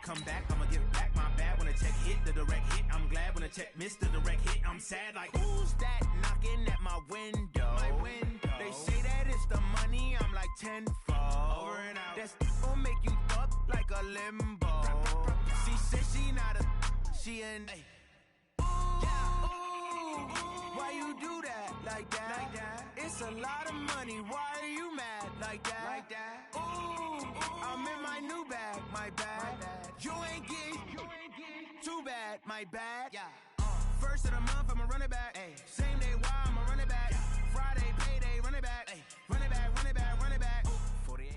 come back, I'ma give back my bad when a check hit, the direct hit. I'm glad when a check missed the direct hit. I'm sad like, who's that knocking at my window? They say that it's the money, I'm like tenfold. Over and out. That's gon' make you up like a limbo. She said she not a, she an. Why you do that like that? It's a lot of money. Why are you mad like that? Ooh, I'm in my new bag, my bad. You ain't getting too bad, my bad. First of the month, I'ma run it back. Same day, why I'ma run it back. Friday, payday, run it back. Run it back, run it back, run it back. 48.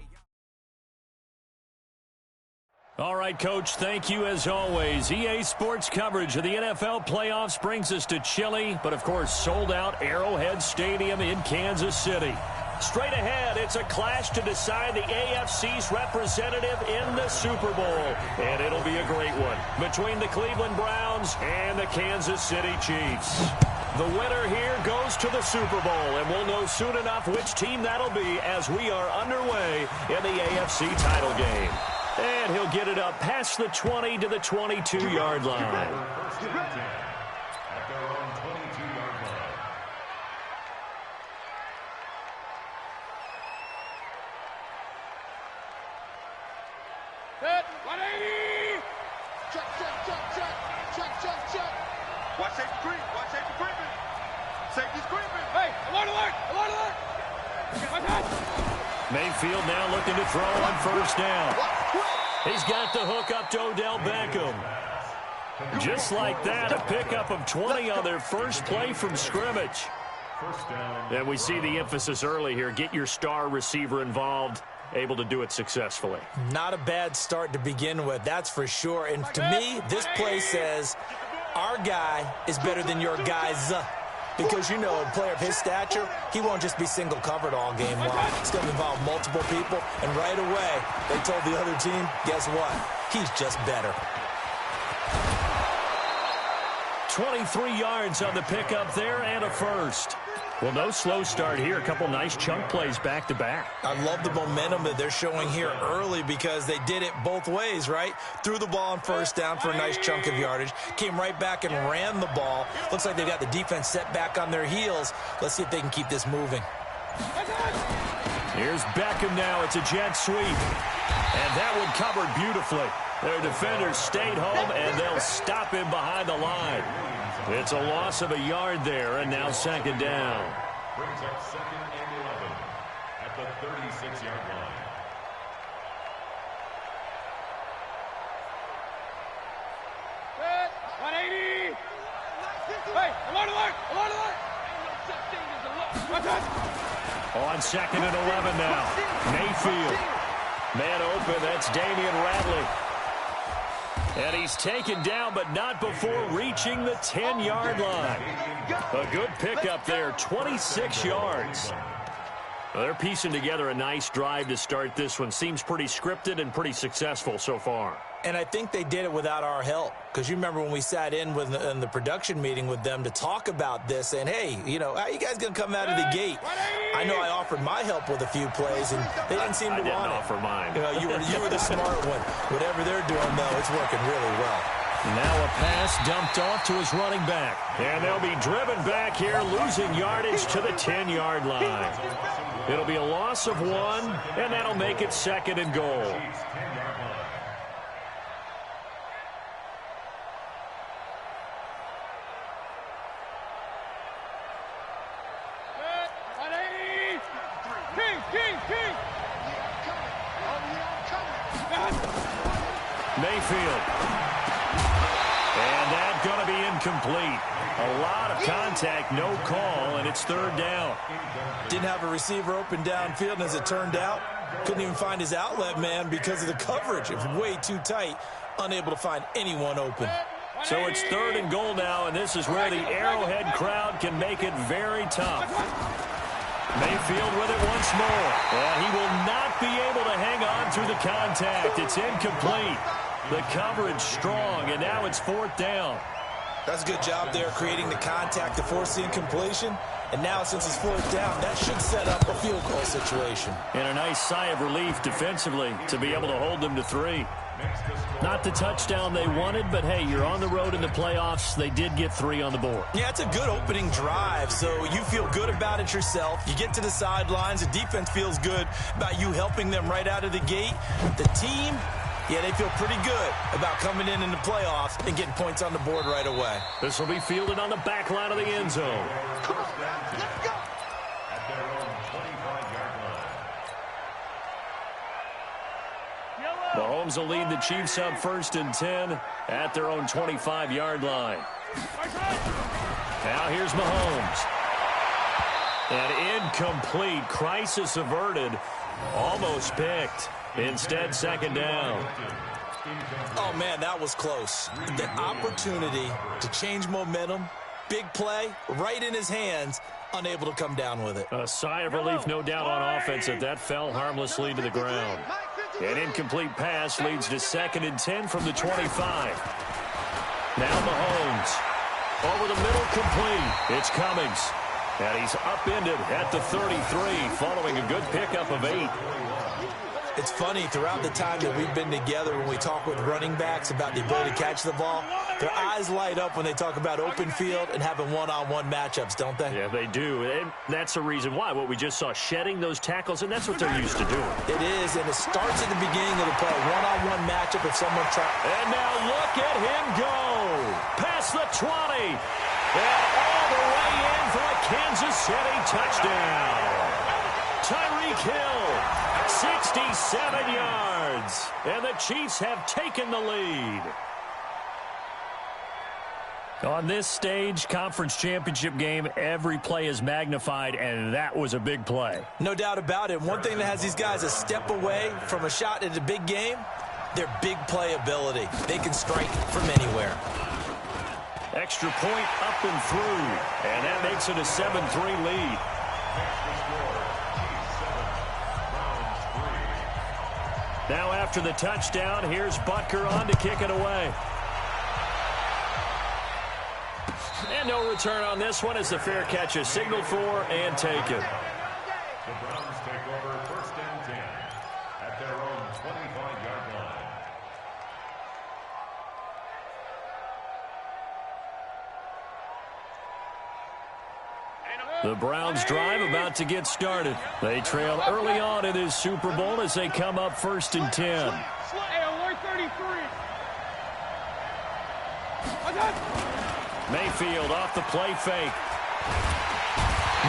All right, Coach, thank you as always. EA Sports coverage of the NFL playoffs brings us to chilly, but of course sold-out Arrowhead Stadium in Kansas City. Straight ahead, it's a clash to decide the AFC's representative in the Super Bowl. And it'll be a great one between the Cleveland Browns and the Kansas City Chiefs. The winner here goes to the Super Bowl, and we'll know soon enough which team that'll be as we are underway in the AFC title game. And he'll get it up past the 20 to the 22-yard line. Set, 180! Check. Watch safety creep, watch safety creeping. Safety's creeping. Hey, alert! Mayfield now looking to throw on first down. He's got the hook up to Odell Beckham. Just like that, a pickup of 20 on their first play from scrimmage. And we see the emphasis early here. Get your star receiver involved. Able to do it successfully. Not a bad start to begin with, that's for sure. And to me, this play says our guy is better than your guys. Because, you know, a player of his stature, he won't just be single covered all game long. It's going to involve multiple people. And right away, they told the other team, guess what? He's just better. 23 yards on the pickup there and a first. Well, no slow start here. A couple nice chunk plays back-to-back. I love the momentum that they're showing here early because they did it both ways, right? Threw the ball on first down for a nice chunk of yardage. Came right back and ran the ball. Looks like they've got the defense set back on their heels. Let's see if they can keep this moving. Here's Beckham now. It's a jet sweep. And that one covered beautifully. Their defenders stayed home, and they'll stop him behind the line. It's a loss of a yard there, and now second down. Brings up 2nd and 11 at the 36-yard line. Set, 180! Hey, alert! On 2nd and 11 now. Mayfield. Man open, that's Damian Radley. And he's taken down, but not before reaching the 10-yard line. A good pickup there, 26 yards. Well, they're piecing together a nice drive to start this one. Seems pretty scripted and pretty successful so far. And I think they did it without our help. Because you remember when we sat in the production meeting with them to talk about this, and hey, you know, how are you guys going to come out of the gate? I know I offered my help with a few plays, and they didn't seem to want it. I didn't offer mine. You know, you were the smart one. Whatever they're doing, though, it's working really well. Now a pass dumped off to his running back. And they'll be driven back here, losing yardage to the 10-yard line. It'll be a loss of 1, and that'll make it 2nd and goal. Mayfield. And that's going to be incomplete. A lot of contact, no call, and it's 3rd down. Didn't have a receiver open downfield, and as it turned out, couldn't even find his outlet man because of the coverage. It was way too tight, unable to find anyone open. So it's 3rd and goal now, and this is where the Arrowhead crowd can make it very tough. Mayfield with it once more. And he will not be able to hang on through the contact. It's incomplete. The coverage strong, and now it's 4th down. That's a good job there creating the contact to force the incompletion. And now since it's 4th down, that should set up a field goal situation. And a nice sigh of relief defensively to be able to hold them to 3. Not the touchdown they wanted, but hey, you're on the road in the playoffs. They did get 3 on the board. Yeah, it's a good opening drive, so you feel good about it yourself. You get to the sidelines. The defense feels good about you helping them right out of the gate. The team, yeah, they feel pretty good about coming in the playoffs and getting points on the board right away. This will be fielded on the back line of the end zone. Come on, let's go. At their own 25-yard line. Mahomes will lead the Chiefs up 1st and 10 at their own 25-yard line. Now here's Mahomes. And incomplete. Crisis averted. Almost picked. Instead, 2nd down. Oh, man, that was close. The opportunity to change momentum, big play, right in his hands, unable to come down with it. A sigh of relief, no doubt, on offense that fell harmlessly to the ground. An incomplete pass leads to 2nd and 10 from the 25. Now Mahomes. Over the middle, complete. It's Cummings. And he's upended at the 33, following a good pickup of 8. It's funny, throughout the time that we've been together, when we talk with running backs about the ability to catch the ball, their eyes light up when they talk about open field and having one-on-one matchups, don't they? Yeah, they do. And that's the reason why. What we just saw, shedding those tackles, and that's what they're used to doing. It is, and it starts at the beginning of the play. One-on-one matchup if someone tries. And now look at him go. Past the 20. And all the way in for a Kansas City touchdown. Tyreek Hill, 67 yards. And the Chiefs have taken the lead. On this stage, conference championship game, every play is magnified, and that was a big play. No doubt about it. One thing that has these guys a step away from a shot at a big game, their big play ability. They can strike from anywhere. Extra point up and through, and that makes it a 7-3 lead. Now after the touchdown, here's Butker on to kick it away. And no return on this one as the fair catch is signaled for and taken. The Browns take over 1st and 10 at their own 25-yard line. The Browns drive about to get started. They trail early on in this Super Bowl as they come up 1st and 10. Hey, alert 33. Mayfield off the play fake.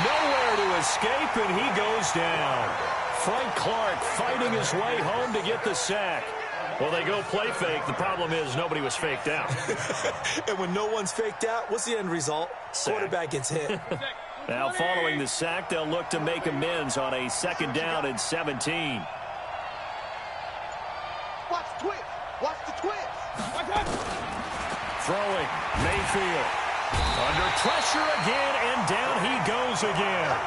Nowhere to escape, and he goes down. Frank Clark fighting his way home to get the sack. Well, they go play fake. The problem is nobody was faked out. And when no one's faked out, what's the end result? Sack. Quarterback gets hit. Now, following the sack, they'll look to make amends on a 2nd down and 17. Watch the twist. Watch the twist. Throwing, Mayfield. Under pressure again, and down he goes again.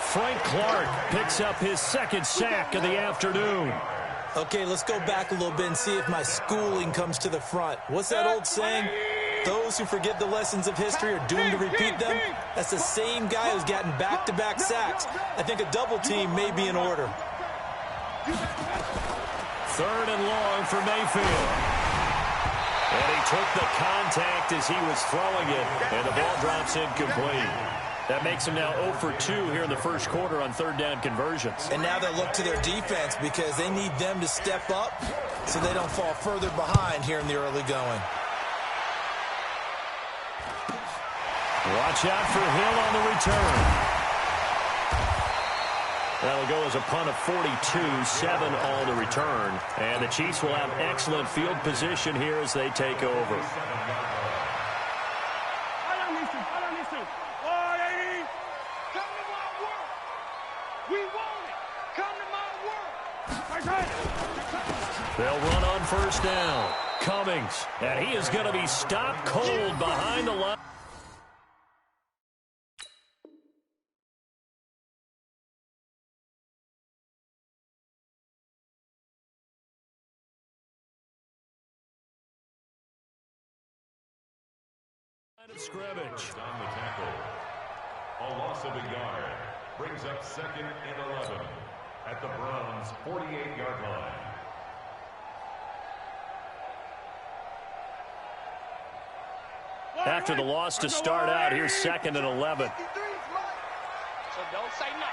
Frank Clark picks up his 2nd sack of the afternoon. Okay, let's go back a little bit and see if my schooling comes to the front. What's that old saying? Those who forget the lessons of history are doomed to repeat them. That's the same guy who's gotten back-to-back sacks. I think a double team may be in order. 3rd and long for Mayfield. And he took the contact as he was throwing it, and the ball drops incomplete. That makes him now 0 for 2 here in the 1st quarter on 3rd down conversions. And now they'll look to their defense because they need them to step up so they don't fall further behind here in the early going. Watch out for Hill on the return. That'll go as a punt of 42, 7 on the return. And the Chiefs will have excellent field position here as they take over. They'll run on 1st down. Cummings, and he is going to be stopped cold behind the line. Of scrimmage. On the tackle. A loss of a yard brings up 2nd and 11 at the Browns' 48-yard line. After the loss to start out, here's 2nd and 11. So don't say nothing.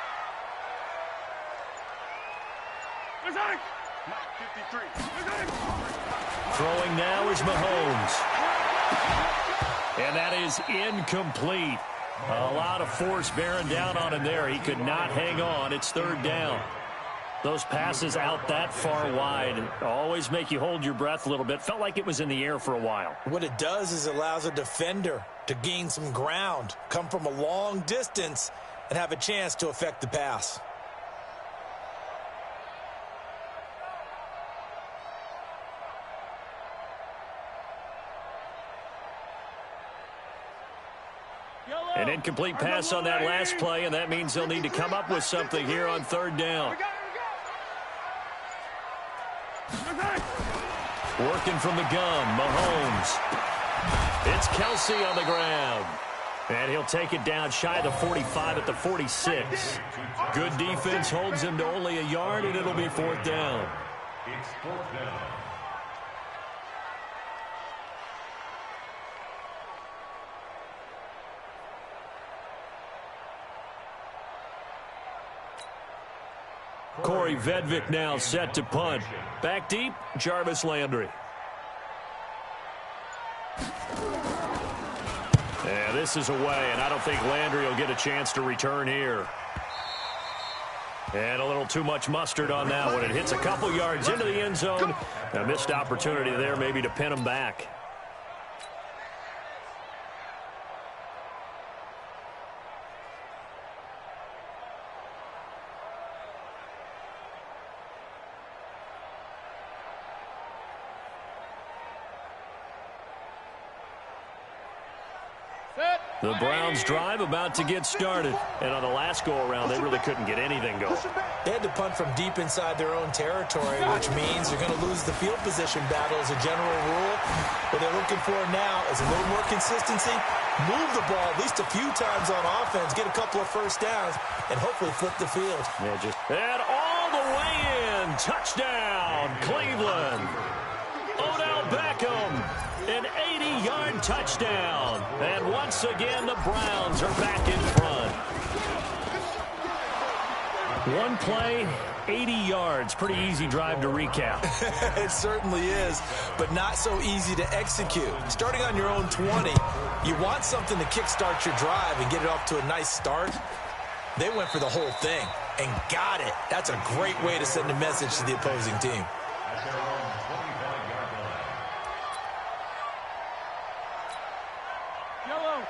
Mike 53. Throwing now is Mahomes. And that is incomplete. A lot of force bearing down on him there. He could not hang on. It's 3rd down. Those passes out that far wide always make you hold your breath a little bit. Felt like it was in the air for a while. What it does is it allows a defender to gain some ground, come from a long distance, and have a chance to affect the pass. An incomplete pass on that last play, and that means they'll need to come up with something here on 3rd down. Working from the gun, Mahomes. It's Kelsey on the ground. And he'll take it down shy of the 45 at the 46. Good defense holds him to only a yard, and it'll be 4th down. It's 4th down. Corey Vedvik now set to punt. Back deep, Jarvis Landry. Yeah, this is away, and I don't think Landry will get a chance to return here. And a little too much mustard on that one. It hits a couple yards into the end zone. A missed opportunity there maybe to pin him back. The Browns drive about to get started. And on the last go-around, they really couldn't get anything going. They had to punt from deep inside their own territory, which means they're going to lose the field position battle as a general rule. What they're looking for now is a little more consistency, move the ball at least a few times on offense, get a couple of first downs, and hopefully flip the field. And all the way in. Touchdown, Cleveland. Odell Beckham. An 80-yard touchdown. And once again, the Browns are back in front. One play, 80 yards. Pretty easy drive to recap. It certainly is, but not so easy to execute. Starting on your own 20, you want something to kickstart your drive and get it off to a nice start. They went for the whole thing and got it. That's a great way to send a message to the opposing team.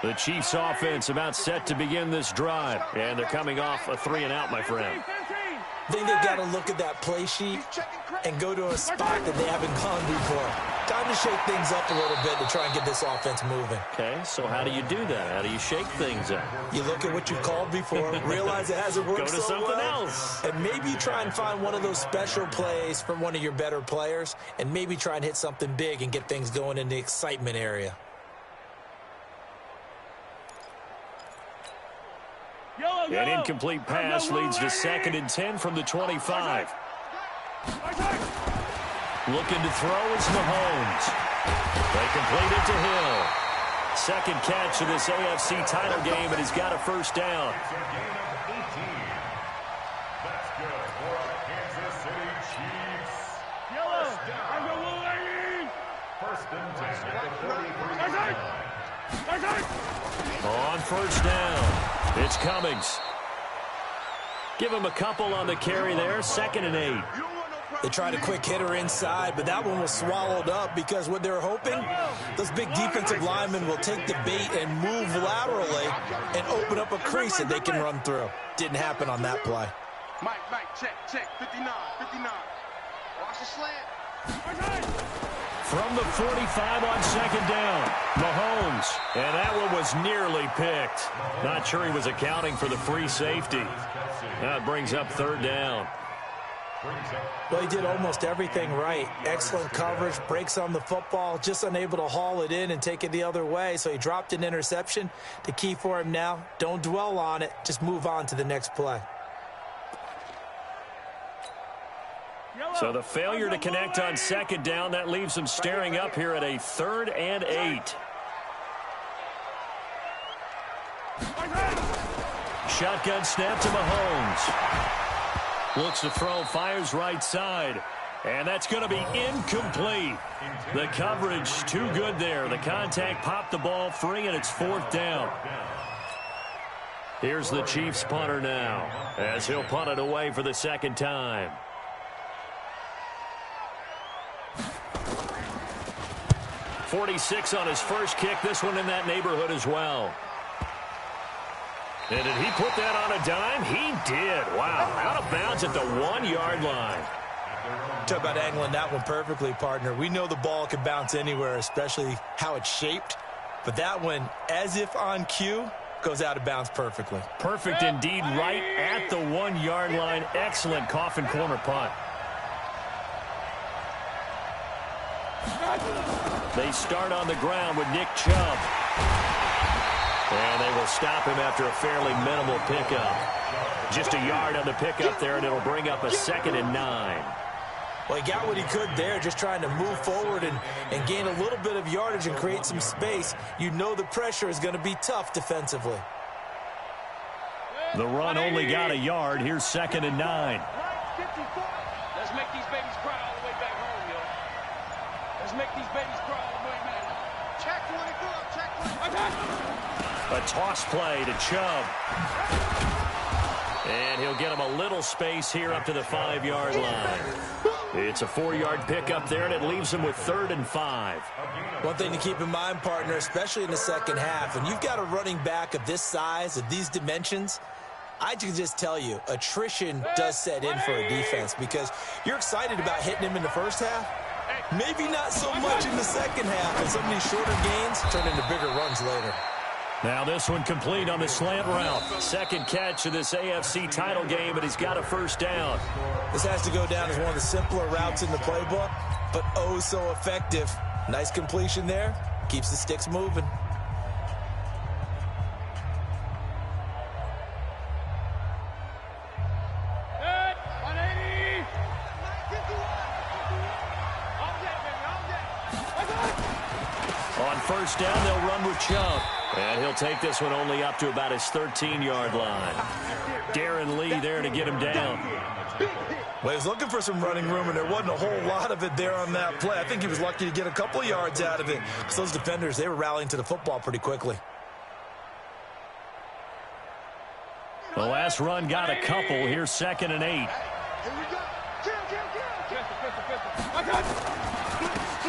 The Chiefs offense about set to begin this drive. And they're coming off a 3-and-out, my friend. I think they've got to look at that play sheet and go to a spot that they haven't gone before. Time to shake things up a little bit to try and get this offense moving. Okay, so how do you do that? How do you shake things up? You look at what you've called before, realize it hasn't worked so well. Go to something else. And maybe you try and find one of those special plays from one of your better players, and maybe try and hit something big and get things going in the excitement area. An incomplete pass leads to 2nd and 10 from the 25. Looking to throw is Mahomes. They complete it to Hill. Second catch of this AFC title game, and he's got a first down. It's a gain of 18. That's good for the Kansas City Chiefs. First down. First and 10 at the 43. On first down, it's Cummings. Give him a couple on the carry there, 2nd and 8. They tried a quick hitter inside, but that one was swallowed up because what they were hoping, those big defensive linemen will take the bait and move laterally and open up a crease that they can run through. Didn't happen on that play. Mike, check, 59. Watch the slant. From the 45 on 2nd down, Mahomes. And that one was nearly picked. Not sure he was accounting for the free safety. Now it brings up 3rd down. Well, he did almost everything right. Excellent coverage, breaks on the football, just unable to haul it in and take it the other way. So he dropped an interception. The key for him now, don't dwell on it. Just move on to the next play. So the failure to connect on 2nd down, that leaves them staring up here at a 3rd and 8. shotgun snap to Mahomes. Looks to throw, fires right side. And that's going to be incomplete. The coverage too good there. The contact popped the ball free, and it's 4th down. Here's the Chiefs punter now, as he'll punt it away for the 2nd time. .46 on his first kick. This one in that neighborhood as well. And did he put that on a dime? He did. Wow. Out of bounds at the 1-yard line. Talk about angling that one perfectly, partner. We know the ball can bounce anywhere, especially how it's shaped. But that one, as if on cue, goes out of bounds perfectly. Perfect indeed, right at the 1-yard line. Excellent coffin corner punt. They start on the ground with Nick Chubb. And they will stop him after a fairly minimal pickup. Just a yard on the pickup there, and it'll bring up a 2nd and 9. Well, he got what he could there, just trying to move forward and gain a little bit of yardage and create some space. You know the pressure is going to be tough defensively. The run only got a yard. Here's 2nd and 9. Let's make these babies cry all the way back home, yo. Let's make these babies cry all the way back. Check 24, check 24. A toss play to Chubb. And he'll get him a little space here up to the 5-yard line. It's a 4-yard pickup there, and it leaves him with 3rd and 5. One thing to keep in mind, partner, especially in the second half, when you've got a running back of this size, of these dimensions, I can just tell you, attrition does set in for a defense because you're excited about hitting him in the first half. Maybe not so much in the second half, and some of these shorter gains turn into bigger runs later. Now this one complete on the slant route. 2nd catch of this AFC title game, and he's got a 1st down. This has to go down as one of the simpler routes in the playbook, but oh so effective. Nice completion there. Keeps the sticks moving. On 1st down, they'll run with Chubb. And he'll take this one only up to about his 13-yard line. Darren Lee there to get him down. Well, he was looking for some running room, and there wasn't a whole lot of it there on that play. I think he was lucky to get a couple of yards out of it. Because those defenders, they were rallying to the football pretty quickly. The last run got a couple. Here's 2nd and 8.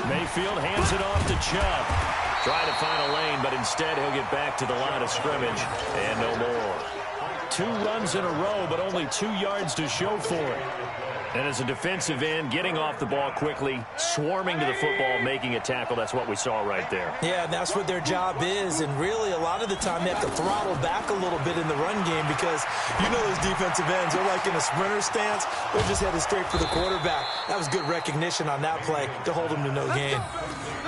Mayfield hands it off to Chubb. Trying to find a lane, but instead he'll get back to the line of scrimmage and no more. 2 runs in a row, but only 2 yards to show for it. And as a defensive end, getting off the ball quickly, swarming to the football, making a tackle, that's what we saw right there. Yeah, and that's what their job is. And really, a lot of the time, they have to throttle back a little bit in the run game because you know those defensive ends, they're like in a sprinter stance. They're just headed straight for the quarterback. That was good recognition on that play to hold them to no gain.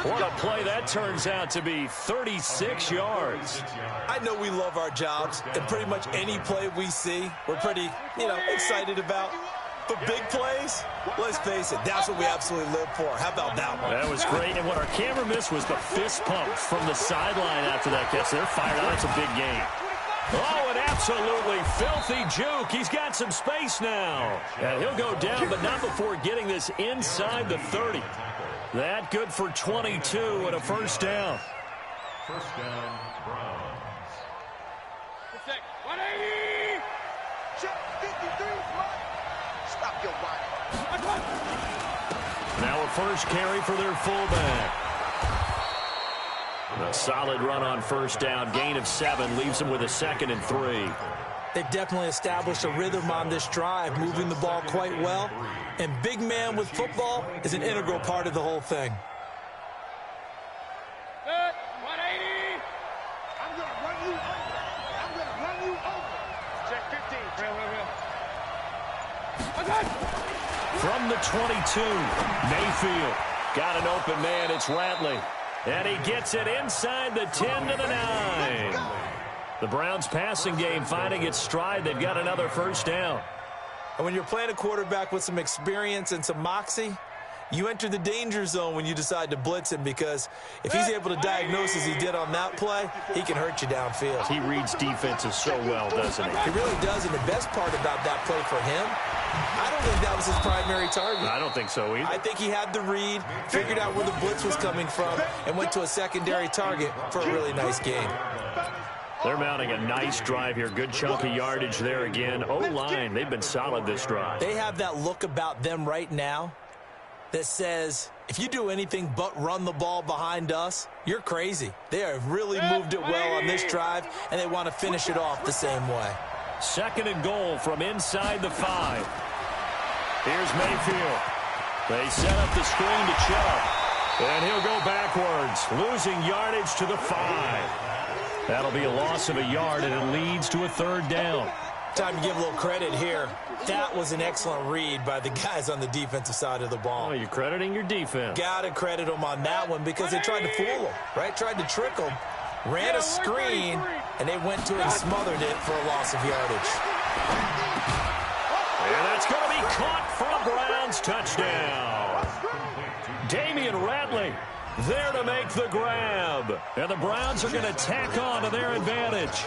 What a play that turns out to be, 36 yards. I know we love our jobs, and pretty much any play we see, we're pretty, excited about. But big plays, let's face it, that's what we absolutely live for. How about that one? That was great, and what our camera missed was the fist pump from the sideline after that catch. They're fired out. It's a big game. Oh, an absolutely filthy juke. He's got some space now. And he'll go down, but not before getting this inside the 30. That good for 22 and a 1st down. 1st down, Browns. 180! Check 53, stop your body. Now a 1st carry for their fullback. A solid run on 1st down. Gain of 7 leaves them with a 2nd and 3. They've definitely established a rhythm on this drive, moving the ball quite well. And big man with football is an integral part of the whole thing. 180! I'm going to run you over. I'm going to run you over. Check 15. From the 22, Mayfield. Got an open man. It's Ratley. And he gets it inside the 10 to the 9. The Browns passing game finding its stride. They've got another 1st down. And when you're playing a quarterback with some experience and some moxie, you enter the danger zone when you decide to blitz him, because if he's able to diagnose as he did on that play, he can hurt you downfield. He reads defenses so well, doesn't he? He really does, and the best part about that play for him, I don't think that was his primary target. I don't think so either. I think he had the read, figured out where the blitz was coming from, and went to a secondary target for a really nice game. They're mounting a nice drive here. Good chunk of yardage there again. O-line, they've been solid this drive. They have that look about them right now that says, if you do anything but run the ball behind us, you're crazy. They have really moved it well on this drive, and they want to finish it off the same way. 2nd and goal from inside the 5. Here's Mayfield. They set up the screen to Chubb, and he'll go backwards, losing yardage to the 5. That'll be a loss of a yard, and it leads to a 3rd down. Time to give a little credit here. That was an excellent read by the guys on the defensive side of the ball. Oh, you're crediting your defense. Got to credit them on that one, because they tried to fool him, right? Tried to trick him, ran a screen, and they went to it and smothered it for a loss of yardage. And that's going to be caught for a Browns touchdown. Damian Ratley there to make the grab. And the Browns are going to tack on to their advantage.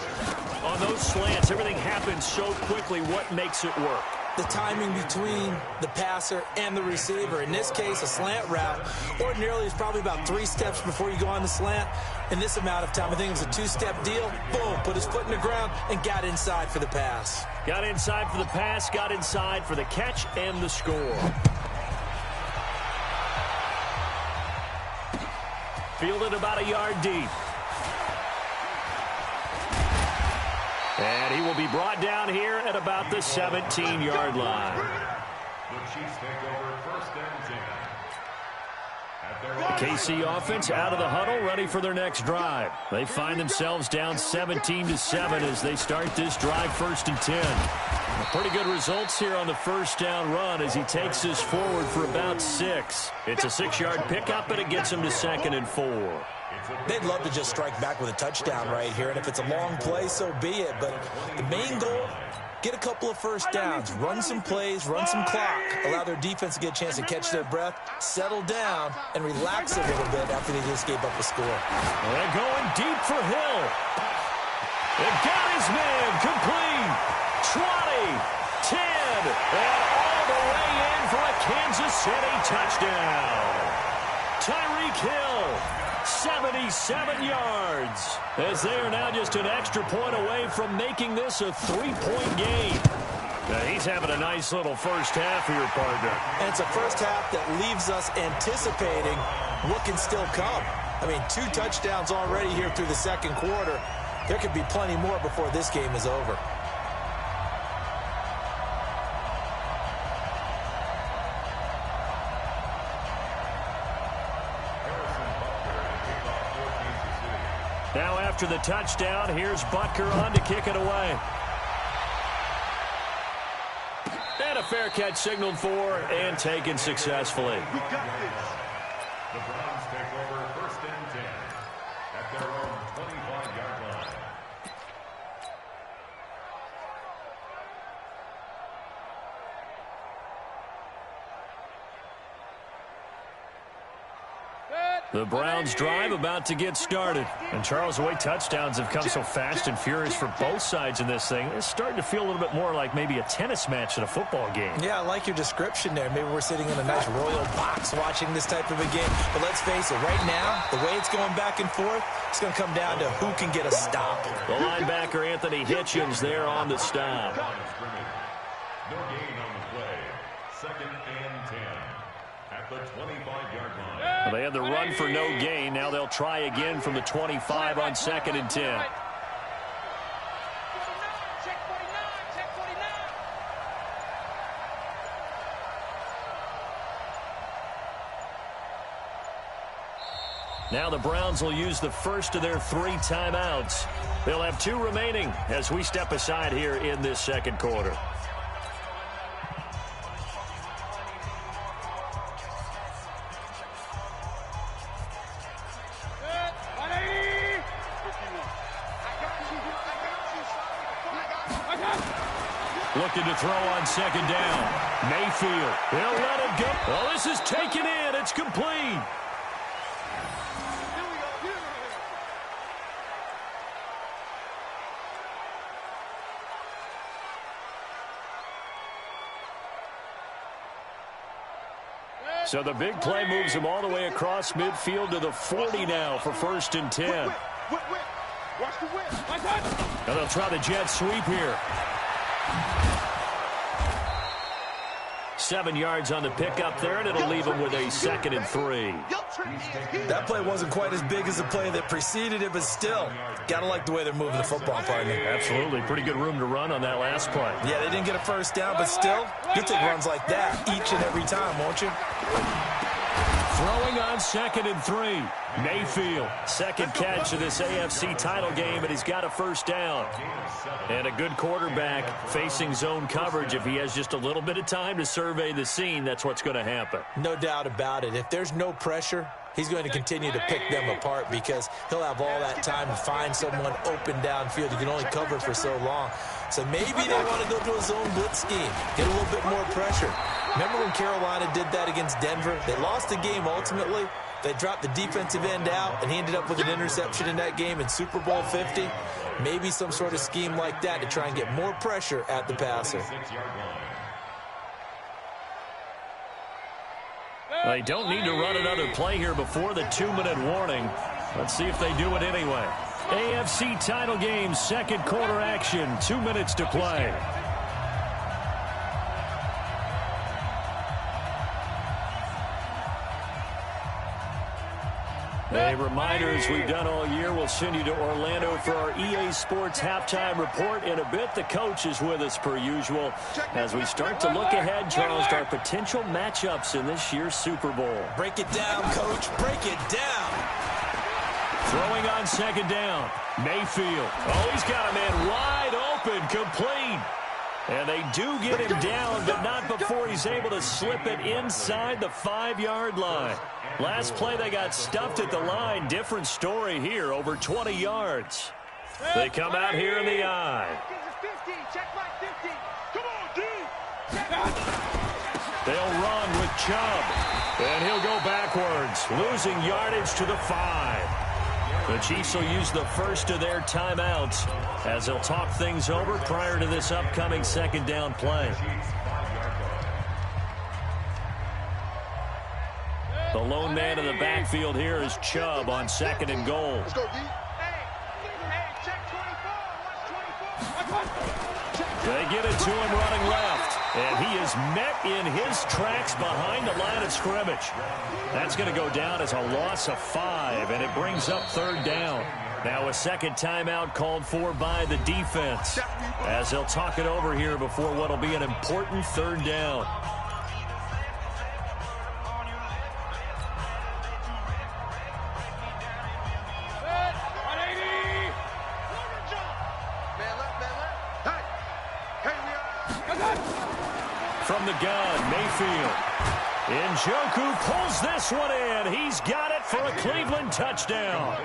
On those slants, everything happens so quickly. What makes it work? The timing between the passer and the receiver. In this case, a slant route ordinarily is probably about 3 steps before you go on the slant. In this amount of time, I think it was a 2-step deal. Boom, put his foot in the ground and got inside for the pass. Got inside for the pass, got inside for the catch and the score. Fielded about a yard deep. And he will be brought down here at about the 17-yard line. The Chiefs take over 1st and 10. KC offense out of the huddle, ready for their next drive. They find themselves down 17-7 as they start this drive 1st and 10. Pretty good results here on the 1st down run as he takes this forward for about 6. It's a 6-yard pickup, and it gets him to 2nd and 4. They'd love to just strike back with a touchdown right here, and if it's a long play, so be it. But the main goal, get a couple of 1st downs, run some plays, run some clock, allow their defense to get a chance to catch their breath, settle down, and relax a little bit after they just gave up a score. Well, they're going deep for Hill. They've got his man complete. 20, 10, and all the way in for a Kansas City touchdown. Tyreek Hill, 77 yards, as they are now just an extra point away from making this a 3-point game. Now, he's having a nice little 1st half here, partner. And it's a 1st half that leaves us anticipating what can still come. I mean, 2 touchdowns already here through the 2nd quarter. There could be plenty more before this game is over. Now after the touchdown, here's Butker on to kick it away. And a fair catch signaled for and taken successfully. We got this. The Browns take over 1st and 10 at their own 25-yard line. The Browns drive about to get started. And Charles, the way touchdowns have come so fast and furious for both sides in this thing, it's starting to feel a little bit more like maybe a tennis match at a football game. Yeah, I like your description there. Maybe we're sitting in a nice royal box watching this type of a game. But let's face it, right now, the way it's going back and forth, it's going to come down to who can get a stop. The linebacker, Anthony Hitchens, there on the stop. No gain on the play. 2nd and 10 at the 25-yard line. Well, they had the run for no gain. Now they'll try again from the 25 on 2nd and 10. Now the Browns will use the first of their 3 timeouts. They'll have 2 remaining as we step aside here in this 2nd quarter. Looking to throw on second down. Mayfield. He'll let it go. Oh, this is taken in. It's complete. So the big play moves him all the way across midfield to the 40 now for 1st and 10. Watch the whip. And they'll try the jet sweep here. 7 yards on the pickup there, and it'll leave him with a 2nd and 3. That play wasn't quite as big as the play that preceded it, but still, gotta like the way they're moving the football, partner. Absolutely. Pretty good room to run on that last play. Yeah, they didn't get a first down, but still, you take runs like that each and every time, won't you? Throwing on 2nd and 3. Mayfield, 2nd catch of this AFC title game, and he's got a 1st down. And a good quarterback facing zone coverage. If he has just a little bit of time to survey the scene, that's what's going to happen. No doubt about it. If there's no pressure, he's going to continue to pick them apart because he'll have all that time to find someone open downfield. You can only cover for so long. So maybe they want to go to a zone blitz scheme, get a little bit more pressure. Remember when Carolina did that against Denver? They lost the game ultimately. They dropped the defensive end out, and he ended up with an interception in that game in Super Bowl 50. Maybe some sort of scheme like that to try and get more pressure at the passer. They don't need to run another play here before the 2-minute warning. Let's see if they do it anyway. AFC title game, 2nd quarter action, 2 minutes to play. A reminder, as we've done all year, we'll send you to Orlando for our EA Sports halftime report. In a bit, the coach is with us per usual as we start to look ahead, Charles, to our potential matchups in this year's Super Bowl. Break it down, Coach. Break it down. Throwing on 2nd down. Mayfield. Oh, he's got a man wide open, complete. And they do get him down, but not before he's able to slip it inside the 5-yard line. Last play, they got stuffed at the line. Different story here, over 20 yards. They come out here in the eye. They'll run with Chubb. And he'll go backwards, losing yardage to the 5. The Chiefs will use the first of their timeouts as they'll talk things over prior to this upcoming 2nd down play. The lone man in the backfield here is Chubb on 2nd and goal. Let's go, D. They get it to him running left. And he is met in his tracks behind the line of scrimmage. That's going to go down as a loss of 5, and it brings up 3rd down. Now a 2nd timeout called for by the defense as they'll talk it over here before what will be an important 3rd down. From the gun, Mayfield. Njoku pulls this one in. He's got it for a Cleveland touchdown.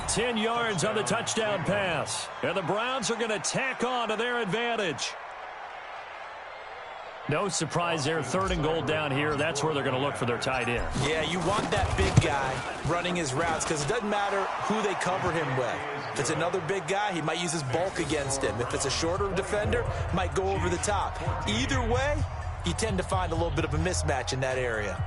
10 yards on the touchdown pass. And the Browns are going to tack on to their advantage. No surprise there. 3rd and goal down here. That's where they're going to look for their tight end. Yeah, you want that big guy running his routes because it doesn't matter who they cover him with. If it's another big guy, he might use his bulk against him. If it's a shorter defender, might go over the top. Either way, you tend to find a little bit of a mismatch in that area.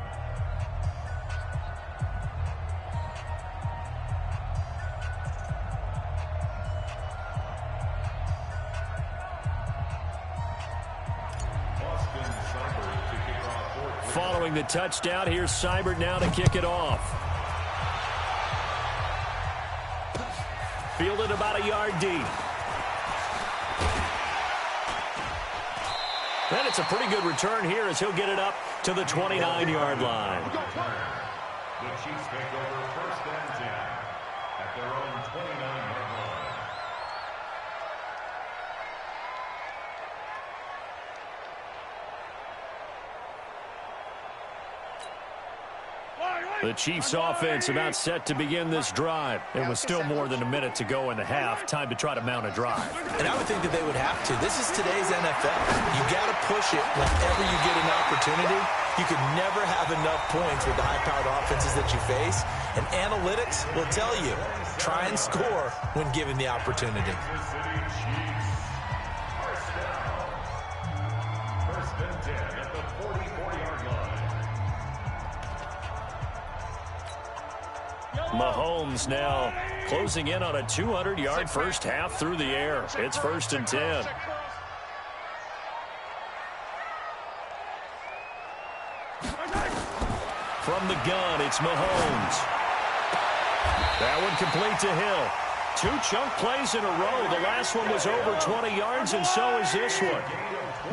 Following the touchdown, here's Seibert now to kick it off. Fielded about a yard deep. And it's a pretty good return here as he'll get it up to the 29-yard line. The Chiefs take over 1st and 10 at their own 29-yard line. The Chiefs offense about set to begin this drive. It was still more than a minute to go in the half. Time to try to mount a drive. And I would think that they would have to. This is today's NFL. You got to push it whenever you get an opportunity. You can never have enough points with the high-powered offenses that you face. And analytics will tell you, try and score when given the opportunity. First and 10 at the 44-yard line. Mahomes now closing in on a 200-yard first half through the air. It's 1st and 10. From the gun, it's Mahomes. That one complete to Hill. 2 chunk plays in a row. The last one was over 20 yards, and so is this one.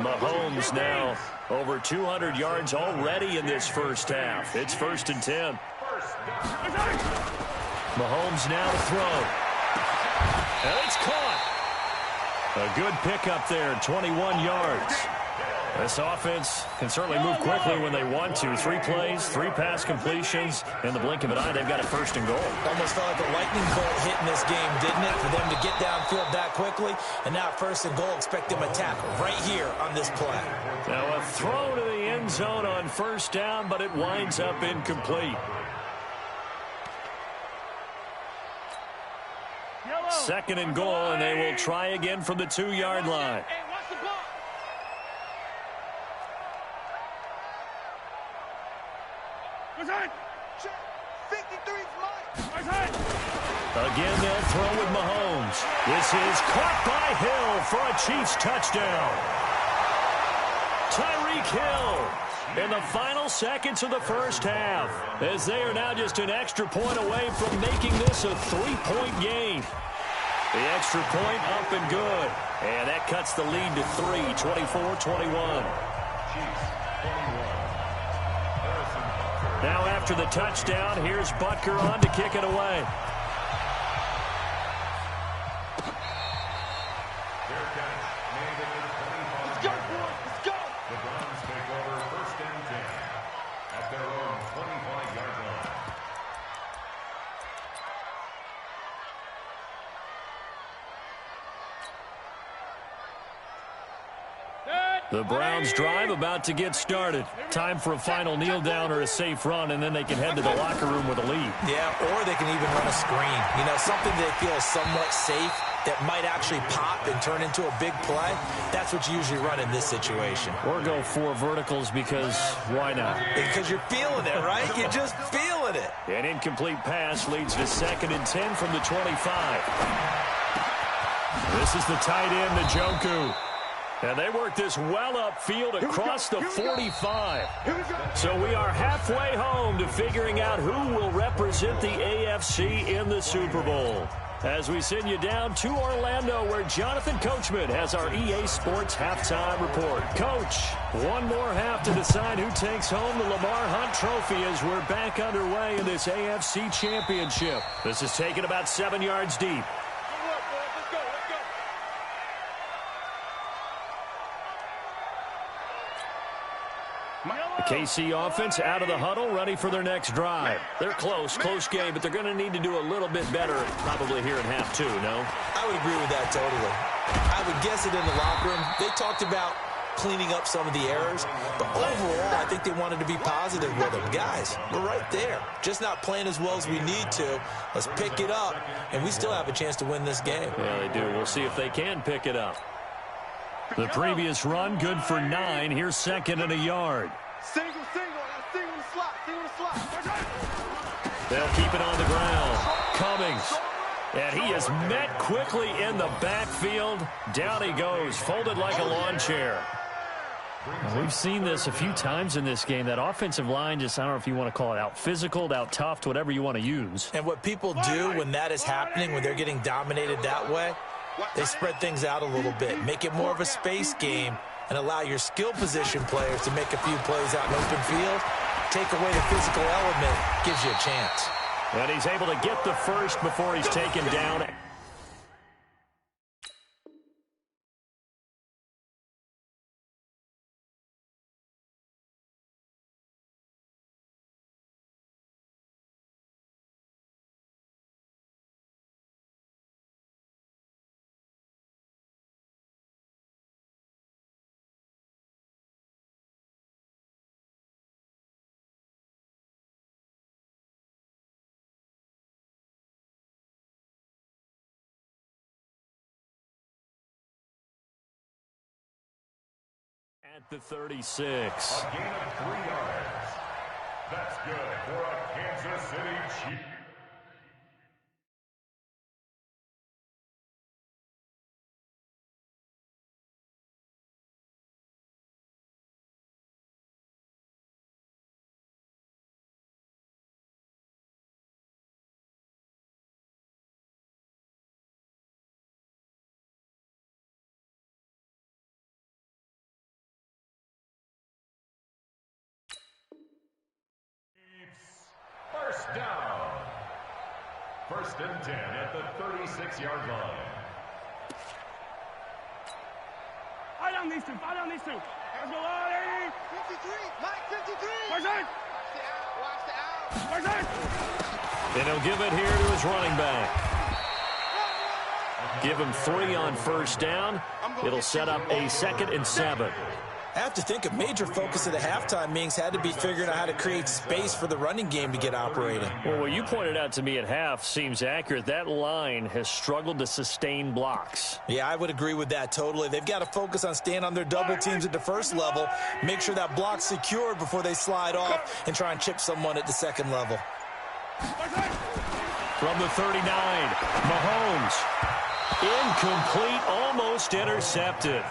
Mahomes now over 200 yards already in this first half. It's 1st and 10. Mahomes now to throw. And it's caught. A good pickup there, 21 yards. This offense can certainly move quickly when they want to. 3 plays, 3 pass completions. In the blink of an eye, they've got a 1st and goal. Almost felt like a lightning bolt hit in this game, didn't it? For them to get downfield that quickly. And now 1st and goal, expect them to tackle right here on this play. Now a throw to the end zone on 1st down, but it winds up incomplete. 2nd and goal, and they will try again from the 2-yard line. Again, they'll throw with Mahomes. This is caught by Hill for a Chiefs touchdown. Tyreek Hill in the final seconds of the first half, as they are now just an extra point away from making this a 3-point game. The extra point up and good. And that cuts the lead to 3, 24-21. Now after the touchdown, here's Butker on to kick it away. Let's go, boys. Let's go. The Browns take over 1st and 10 at their own 25-yard line. The Browns drive about to get started. Time for a final kneel down or a safe run, and then they can head to the locker room with a lead. Yeah, or they can even run a screen. You know, something they feel is somewhat safe that might actually pop and turn into a big play. That's what you usually run in this situation. Or go 4 verticals because why not? Because you're feeling it, right? You're just feeling it. An incomplete pass leads to 2nd and 10 from the 25. This is the tight end, Njoku. And they work this well upfield across the 45. So we are halfway home to figuring out who will represent the AFC in the Super Bowl. As we send you down to Orlando, where Jonathan Coachman has our EA Sports halftime report. Coach, one more half to decide who takes home the Lamar Hunt Trophy as we're back underway in this AFC Championship. This is taken about 7 yards deep. The KC offense out of the huddle, ready for their next drive. They're close game, but they're going to need to do a little bit better probably here in half 2, no? I would agree with that totally. I would guess it in the locker room. They talked about cleaning up some of the errors, but overall, I think they wanted to be positive with them. Guys, we're right there. Just not playing as well as we need to. Let's pick it up, and we still have a chance to win this game. Yeah, they do. We'll see if they can pick it up. The previous run, good for 9. Here's 2nd and a yard. Single in the slot. They'll keep it on the ground. Cummings. And he is met quickly in the backfield. Down he goes, folded like a lawn chair. Now, we've seen this a few times in this game. That offensive line just, I don't know if you want to call it out physical, out tough, whatever you want to use. And what people do when that is happening, when they're getting dominated that way, they spread things out a little bit, make it more of a space game, and allow your skill position players to make a few plays out in open field. Take away the physical element, gives you a chance. And he's able to get the first before he's taken down. At the 36. A gain of 3 yards. That's good for a Kansas City Chiefs. First down. 1st and 10 at the 36-yard line. Fight on these two. Fight on these two. Let's go, Lottie. 53. Mike, 53. Watch it. Watch the out. Watch it. And he'll give it here to his running back. Give him 3 on 1st down. It'll set up a 2nd and 7. I have to think a major focus of the halftime meetings had to be figuring out how to create space for the running game to get operating. Well, what you pointed out to me at half seems accurate. That line has struggled to sustain blocks. Yeah, I would agree with that totally. They've got to focus on staying on their double teams at the first level, make sure that block's secured before they slide off, and try and chip someone at the 2nd level. From the 39, Mahomes. Incomplete, almost intercepted.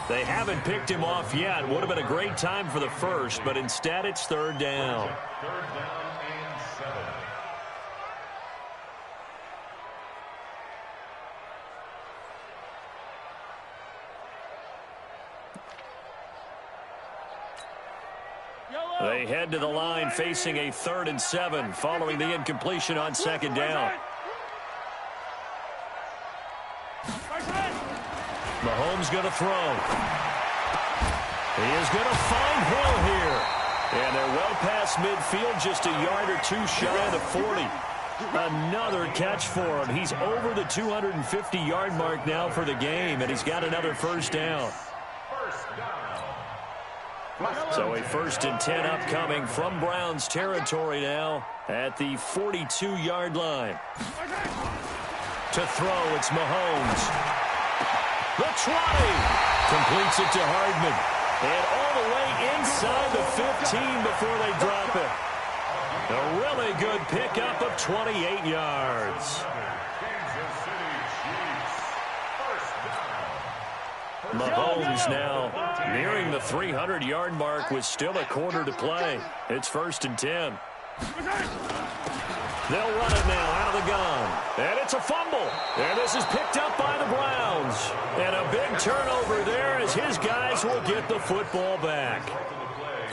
They haven't picked him off yet. Would have been a great time for the first, but instead it's 3rd down. 3rd down and 7. They head to the line facing a 3rd and 7 following the incompletion on 2nd down. Mahomes going to throw. He is going to find Hill here. And they're well past midfield, just a yard or 2 shy of the 40. Another catch for him. He's over the 250-yard mark now for the game, and he's got another 1st down. So a 1st and 10 upcoming from Browns territory now at the 42-yard line. To throw, it's Mahomes. The 20 completes it to Hardman. And all the way inside the 15 before they drop it. A really good pickup of 28 yards. Mahomes now nearing the 300-yard mark with still a quarter to play. It's 1st and 10. They'll run it now out of the gun. And it's a fumble. And this is picked up by the Browns. And a big turnover there as his guys will get the football back.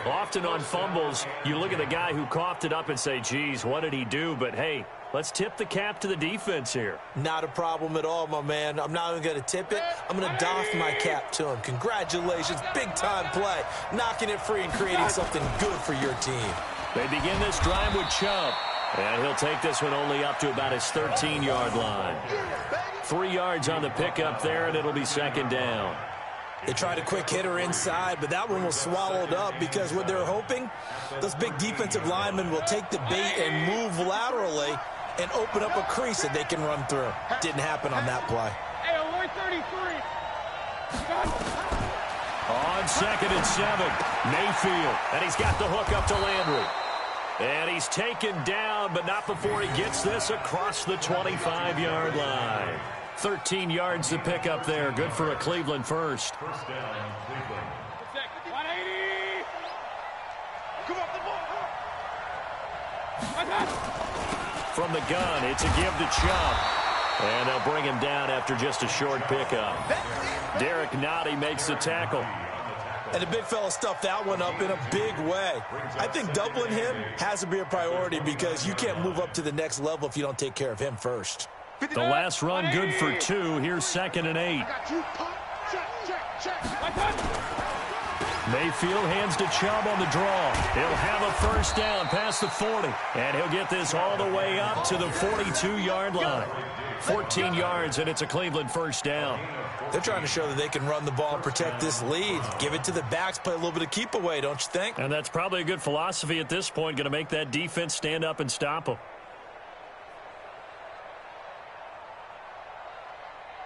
Often on fumbles, you look at the guy who coughed it up and say, geez, what did he do? But, hey, let's tip the cap to the defense here. Not a problem at all, my man. I'm not even going to tip it. I'm going to doff my cap to him. Congratulations. Big-time play. Knocking it free and creating something good for your team. They begin this drive with Chubb. And he'll take this one only up to about his 13-yard line. 3 yards on the pickup there, and it'll be 2nd down. They tried a quick hitter inside, but that one was swallowed up because what they're hoping, those big defensive linemen will take the bait and move laterally and open up a crease that they can run through. Didn't happen on that play. Hey, 133. On 2nd and 7, Mayfield. And he's got the hook up to Landry. And he's taken down, but not before he gets this across the 25-yard line. 13 yards to pick up there. Good for a Cleveland first. 1st down, Cleveland. 180. Come on, From the gun, it's a give to Chubb. And they'll bring him down after just a short pickup. Derek Nottie makes the tackle. And the big fella stuffed that one up in a big way. I think doubling him has to be a priority because you can't move up to the next level if you don't take care of him first. The last run good for 2. Here's 2nd and 8. Mayfield hands to Chubb on the draw. He'll have a 1st down past the 40. And he'll get this all the way up to the 42-yard line. 14 yards, and it's a Cleveland 1st down. They're trying to show that they can run the ball and protect this lead. Give it to the backs, play a little bit of keep away, don't you think? And that's probably a good philosophy at this point, going to make that defense stand up and stop them.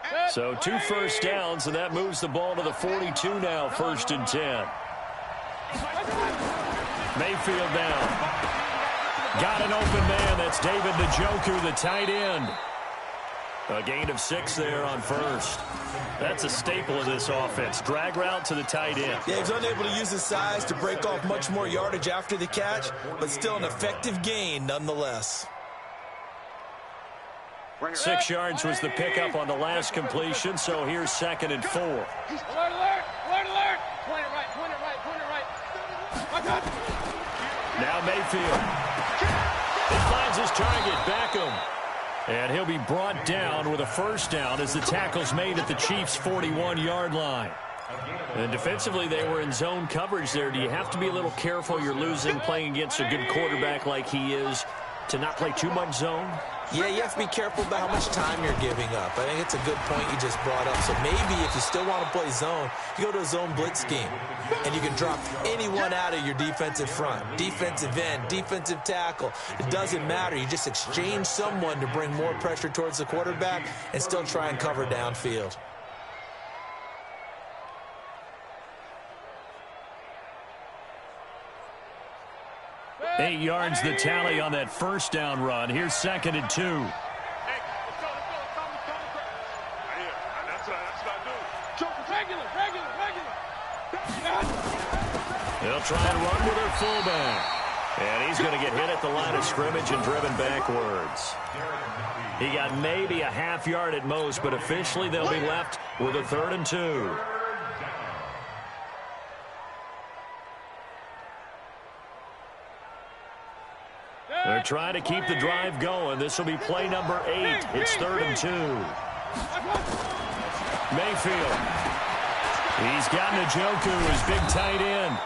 Hey! So 2 first downs, and that moves the ball to the 42 now, 1st and 10. Mayfield down. Got an open man. That's David Njoku, the tight end. A gain of 6 there on 1st. That's a staple of this offense. Drag route to the tight end. Yeah, he was unable to use his size to break off much more yardage after the catch, but still an effective gain nonetheless. 6 yards was the pickup on the last completion, so here's 2nd and 4. Alert, alert, alert, alert. Point it right, point it right, point it right. Now Mayfield. He finds his target, Beckham. And he'll be brought down with a 1st down as the tackle's made at the Chiefs' 41-yard line. And defensively, they were in zone coverage there. Do you have to be a little careful? You're losing playing against a good quarterback like he is to not play too much zone? Yeah, you have to be careful about how much time you're giving up. I think it's a good point you just brought up. So maybe if you still want to play zone, you go to a zone blitz scheme. And you can drop anyone out of your defensive front. Defensive end, defensive tackle. It doesn't matter. You just exchange someone to bring more pressure towards the quarterback and still try and cover downfield. Eight yards the tally on that 1st down run. Here's 2nd and 2. Hey, let's go. That's what I do. Regular. They'll try and run with their fullback. And he's going to get hit at the line of scrimmage and driven backwards. He got maybe a half yard at most, but officially they'll be left with a 3rd and 2. They're trying to keep the drive going. This will be play number 8. It's 3rd and 2. Mayfield. He's got Njoku, his big tight end.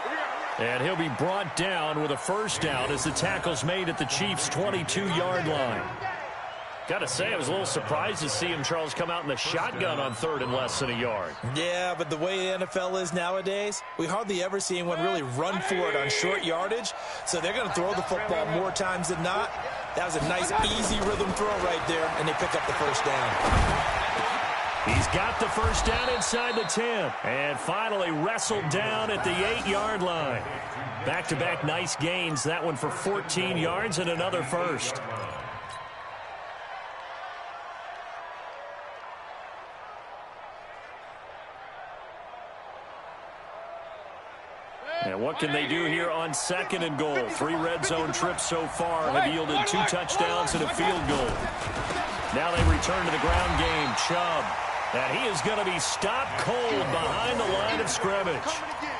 And he'll be brought down with a 1st down as the tackle's made at the Chiefs' 22-yard line. Got to say, I was a little surprised to see him, Charles, come out in the shotgun on 3rd and less than a yard. Yeah, but the way the NFL is nowadays, we hardly ever see anyone really run for it on short yardage. So they're going to throw the football more times than not. That was a nice, easy rhythm throw right there, and they pick up the 1st down. He's got the 1st down inside the 10. And finally wrestled down at the 8-yard line. Back-to-back nice gains. That one for 14 yards and another 1st. And what can they do here on 2nd and goal? 3 red zone trips so far have yielded 2 touchdowns and a field goal. Now they return to the ground game. Chubb. And he is going to be stopped cold behind the line of scrimmage.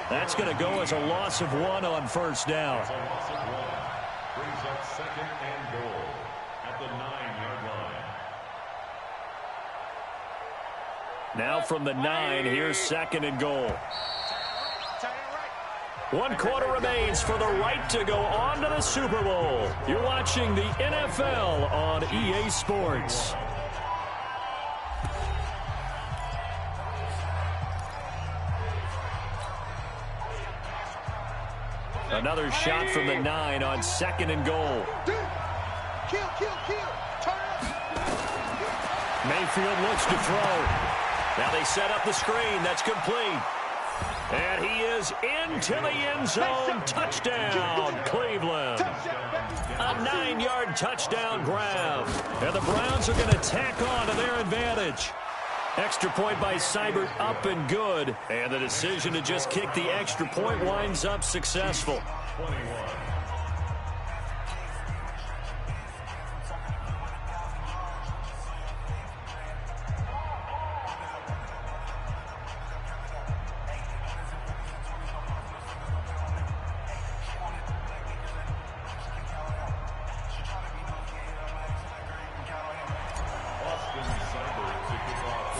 That's going to go as a loss of 1 on 1st down. Brings up 2nd and goal at the 9-yard line. Now from the 9, here's 2nd and goal. 1 quarter remains for the right to go on to the Super Bowl. You're watching the NFL on EA Sports. Another shot from the 9 on 2nd and goal. Kill. Turn up. Mayfield looks to throw. Now they set up the screen. That's complete. And he is into the end zone. Touchdown, Cleveland. A 9-yard touchdown grab. And the Browns are going to tack on to their advantage. Extra point by Seibert, up and good. And the decision to just kick the extra point winds up successful. 21.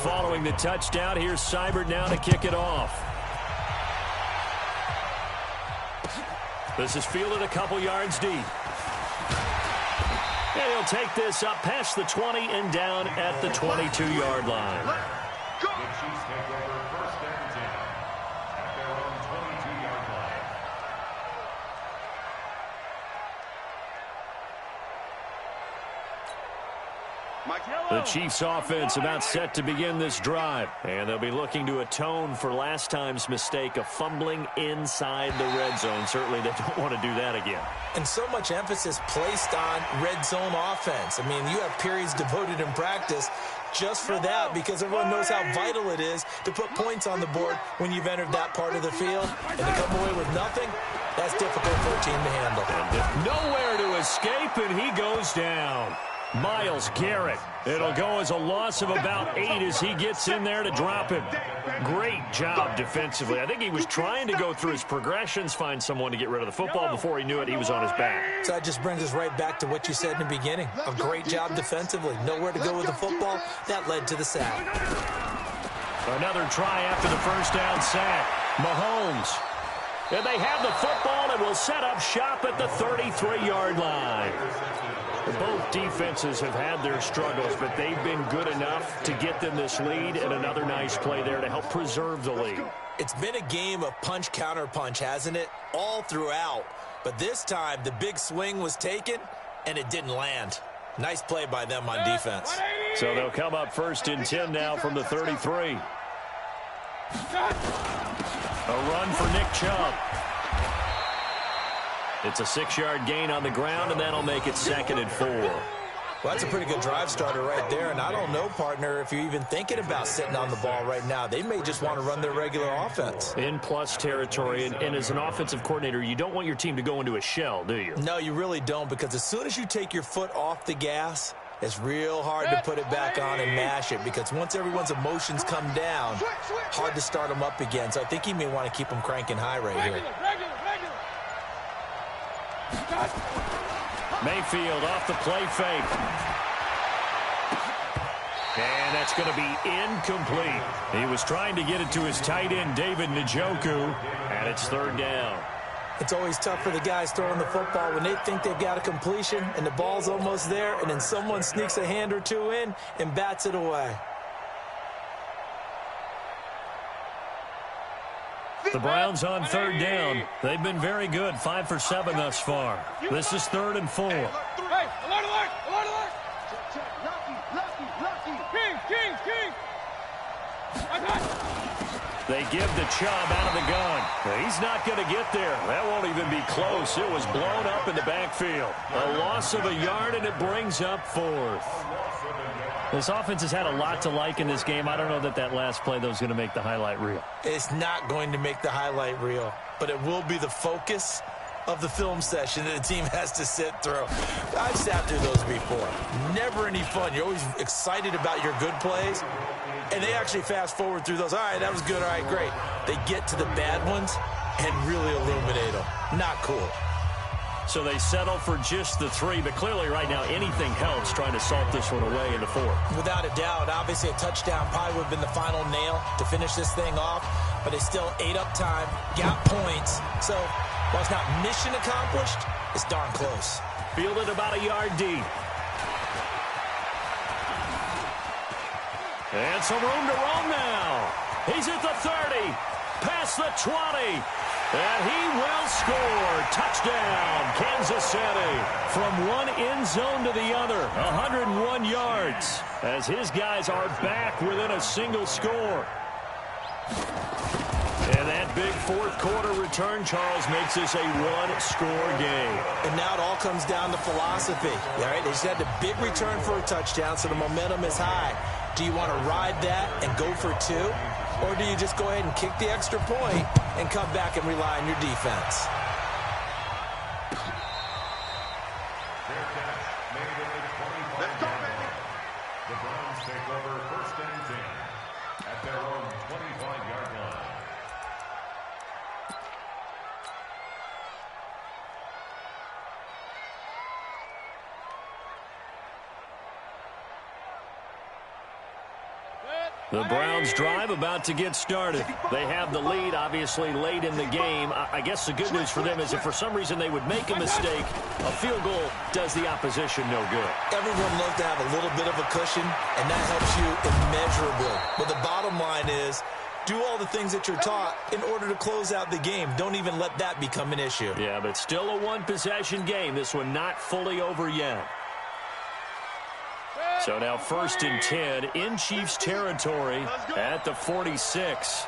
Following the touchdown, here's Seibert now to kick it off. This is fielded a couple yards deep. And he'll take this up past the 20 and down at the 22-yard line. The Chiefs take over 1st and 10 at their own 22-yard line. The Chiefs offense about set to begin this drive. And they'll be looking to atone for last time's mistake of fumbling inside the red zone. Certainly they don't want to do that again. And so much emphasis placed on red zone offense. I mean, you have periods devoted in practice just for that because everyone knows how vital it is to put points on the board when you've entered that part of the field. And to come away with nothing, that's difficult for a team to handle. And nowhere to escape, and he goes down. Myles Garrett. It'll go as a loss of about 8 as he gets in there to drop him. Great job defensively. I think he was trying to go through his progressions, find someone to get rid of the football. Before he knew it, he was on his back. So that just brings us right back to what you said in the beginning. A great job defensively. Nowhere to go with the football. That led to the sack. Another try after the first down sack. Mahomes. And they have the football and will set up shop at the 33-yard line. Both defenses have had their struggles, but they've been good enough to get them this lead, and another nice play there to help preserve the lead. It's been a game of punch-counter-punch, hasn't it? All throughout. But this time, the big swing was taken, and it didn't land. Nice play by them on defense. So they'll come up 1st and 10 now from the 33. A run for Nick Chubb. It's a 6-yard gain on the ground, and that'll make it 2nd and 4. Well, that's a pretty good drive starter right there, and I don't know, partner, if you're even thinking about sitting on the ball right now. They may just want to run their regular offense. In plus territory, and as an offensive coordinator, you don't want your team to go into a shell, do you? No, you really don't, because as soon as you take your foot off the gas, it's real hard to put it back on and mash it, because once everyone's emotions come down, hard to start them up again. So I think he may want to keep them cranking high right here. Mayfield off the play fake. And that's going to be incomplete. He was trying to get it to his tight end, David Njoku, and it's 3rd down. It's always tough for the guys throwing the football when they think they've got a completion and the ball's almost there, and then someone sneaks a hand or two in and bats it away. The Browns on 3rd down. They've been very good, 5 for 7 thus far. This is 3rd and 4. Hey, alert, alert, alert, alert. King. They give the Chubb out of the gun. He's not going to get there. That won't even be close. It was blown up in the backfield. A loss of a yard, and it brings up 4th. This offense has had a lot to like in this game. I don't know that that last play, though, is going to make the highlight reel. It's not going to make the highlight reel, but it will be the focus of the film session that the team has to sit through. I've sat through those before. Never any fun. You're always excited about your good plays, and they actually fast forward through those. All right, that was good. All right, great. They get to the bad ones and really illuminate them. Not cool. So they settle for just the 3, but clearly right now anything helps trying to salt this one away in the 4th. Without a doubt, obviously a touchdown probably would have been the final nail to finish this thing off, but they still ate up time, got points. So while it's not mission accomplished, it's darn close. Fielded about a yard deep. And some room to roam now. He's at the 30, past the 20. And he will score. Touchdown, Kansas City. From one end zone to the other, 101 yards. As his guys are back within a single score. And that big 4th quarter return, Charles, makes this a 1-score game. And now it all comes down to philosophy. All right, they just had the big return for a touchdown, so the momentum is high. Do you want to ride that and go for 2? Or do you just go ahead and kick the extra point and come back and rely on your defense? The Browns take over 1st and 10 at their own 25-yard line. The Browns drive about to get started. They have the lead, obviously, late in the game. I guess the good news for them is if for some reason they would make a mistake, a field goal does the opposition no good. Everyone loves to have a little bit of a cushion, and that helps you immeasurably. But the bottom line is, do all the things that you're taught in order to close out the game. Don't even let that become an issue. Yeah, but still a one-possession game. This one not fully over yet. So now 1st and 10 in Chiefs territory at the 46.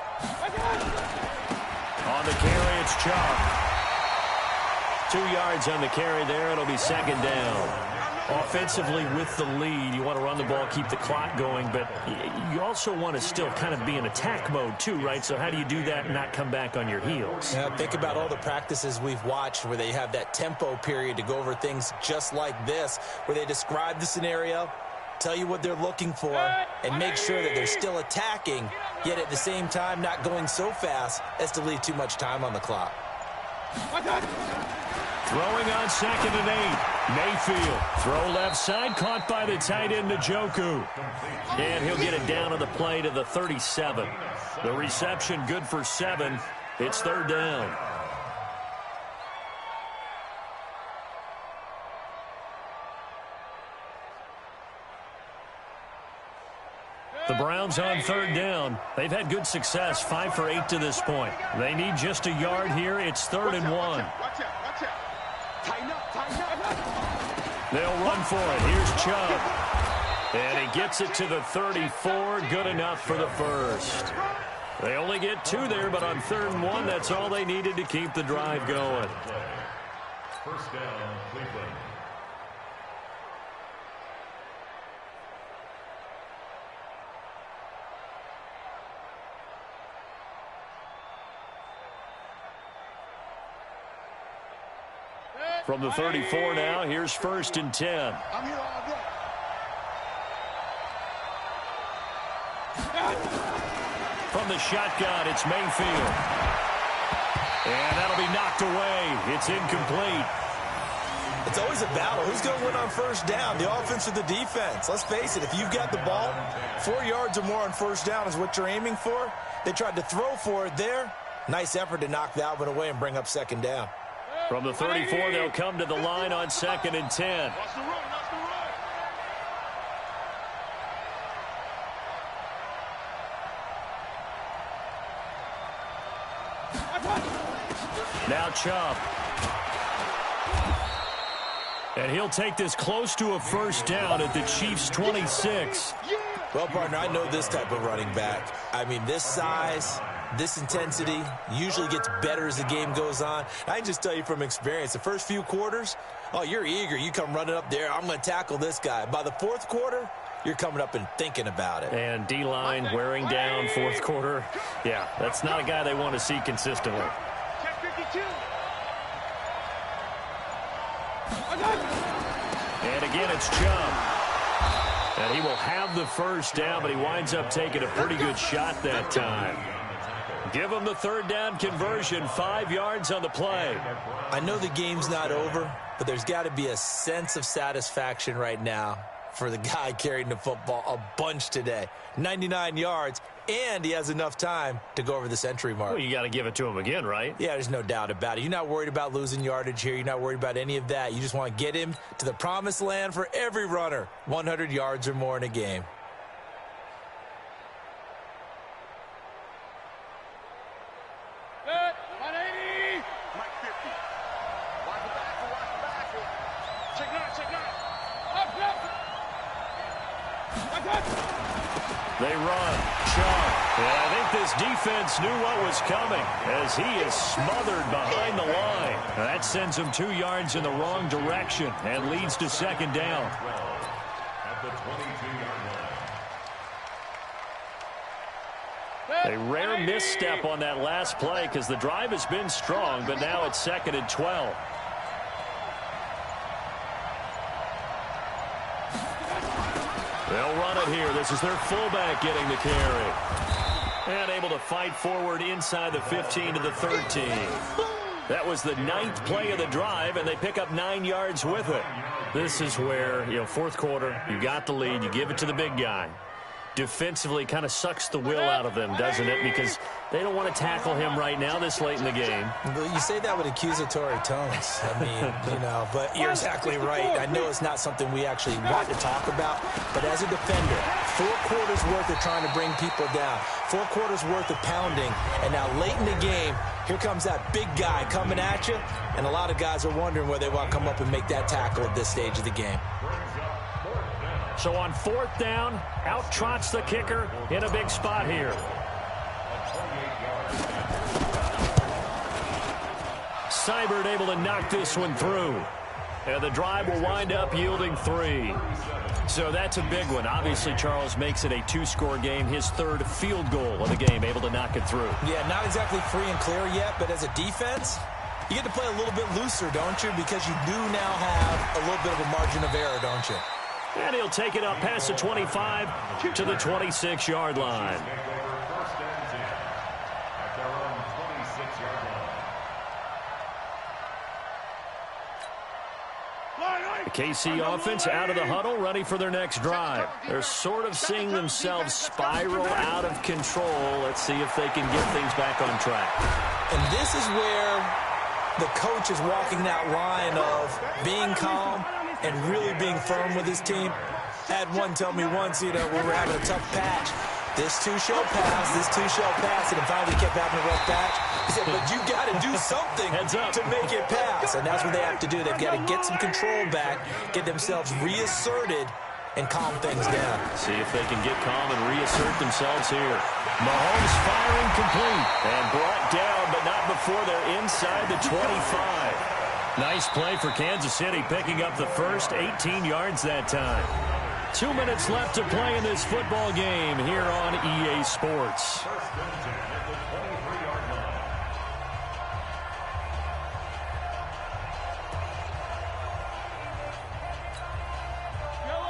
On the carry, it's Chubb. 2 yards on the carry there. It'll be 2nd down. Offensively with the lead, you want to run the ball, keep the clock going, but you also want to still kind of be in attack mode too, right? So how do you do that and not come back on your heels? Yeah, think about all the practices we've watched where they have that tempo period to go over things just like this, where they describe the scenario, tell you what they're looking for, and make sure that they're still attacking, yet at the same time not going so fast as to leave too much time on the clock. Throwing on 2nd and 8. Mayfield. Throw left side, caught by the tight end, Njoku. And he'll get it down to the play to the 37. The reception good for 7. It's 3rd down. The Browns on 3rd down. They've had good success, 5 for 8 to this point. They need just a yard here. It's 3rd and 1. They'll run for it. Here's Chubb. And he gets it to the 34. Good enough for the first. They only get 2 there, but on 3rd and 1, that's all they needed to keep the drive going. 1st down, Cleveland. From the 34 now, here's 1st and 10. I'm here all day. From the shotgun, it's Mayfield. And that'll be knocked away. It's incomplete. It's always a battle. Who's going to win on 1st down, the offense or the defense? Let's face it, if you've got the ball, 4 yards or more on 1st down is what you're aiming for. They tried to throw for it there. Nice effort to knock that one away and bring up 2nd down. From the 34, they'll come to the line on 2nd and 10. Watch the run, watch the run. Now Chubb. And he'll take this close to a 1st down at the Chiefs' 26. Well, partner, I know this type of running back. I mean, this size, this intensity usually gets better as the game goes on. I can just tell you from experience, the first few quarters, oh, you're eager. You come running up there. I'm going to tackle this guy. By the 4th quarter, you're coming up and thinking about it. And D-line wearing down 4th quarter. Yeah, that's not a guy they want to see consistently. Check 52. And again, it's Chubb. And he will have the 1st down, but he winds up taking a pretty good shot that time. Give him the 3rd down conversion, 5 yards on the play. I know the game's not over, but there's got to be a sense of satisfaction right now for the guy carrying the football a bunch today. 99 yards, and he has enough time to go over the century mark. Well, you got to give it to him again, right? Yeah, there's no doubt about it. You're not worried about losing yardage here. You're not worried about any of that. You just want to get him to the promised land for every runner, 100 yards or more in a game. They run. Chubb. And I think this defense knew what was coming as he is smothered behind the line. Now that sends him 2 yards in the wrong direction and leads to 2nd down. At the 22-yard line. A rare misstep on that last play because the drive has been strong, but now it's 2nd and 12. They'll run it here. This is their fullback getting the carry. And able to fight forward inside the 15 to the 13. That was the 9th play of the drive, and they pick up 9 yards with it. This is where, 4th quarter, you got the lead, you give it to the big guy. Defensively kind of sucks the will out of them, doesn't it? Because they don't want to tackle him right now this late in the game. You say that with accusatory tones. I mean, but you're exactly right. I know it's not something we actually want to talk about, but as a defender, 4 quarters worth of trying to bring people down, 4 quarters worth of pounding, and now late in the game, here comes that big guy coming at you, and a lot of guys are wondering whether they want to come up and make that tackle at this stage of the game. Brings up 4th down. So on 4th down, out trots the kicker in a big spot here. Seibert able to knock this one through. And the drive will wind up yielding 3. So that's a big one. Obviously, Charles makes it a 2-score game. His 3rd field goal of the game, able to knock it through. Yeah, not exactly free and clear yet, but as a defense, you get to play a little bit looser, don't you? Because you do now have a little bit of a margin of error, don't you? And he'll take it up past the 25 to the 26-yard line. KC offense out of the huddle, ready for their next drive. They're sort of seeing themselves spiral out of control. Let's see if they can get things back on track. And this is where the coach is walking that line of being calm and really being firm with his team. Had one tell me once, we were having a tough patch. This two shall pass, and then finally kept having a rough patch. He said, but you got to do something to make it pass. And that's what they have to do. They've got to get some control back, get themselves reasserted, and calm things down. See if they can get calm and reassert themselves here. Mahomes firing complete and brought down, but not before they're inside the 25. Nice play for Kansas City, picking up the first 18 yards that time. 2 minutes left to play in this football game here on EA Sports.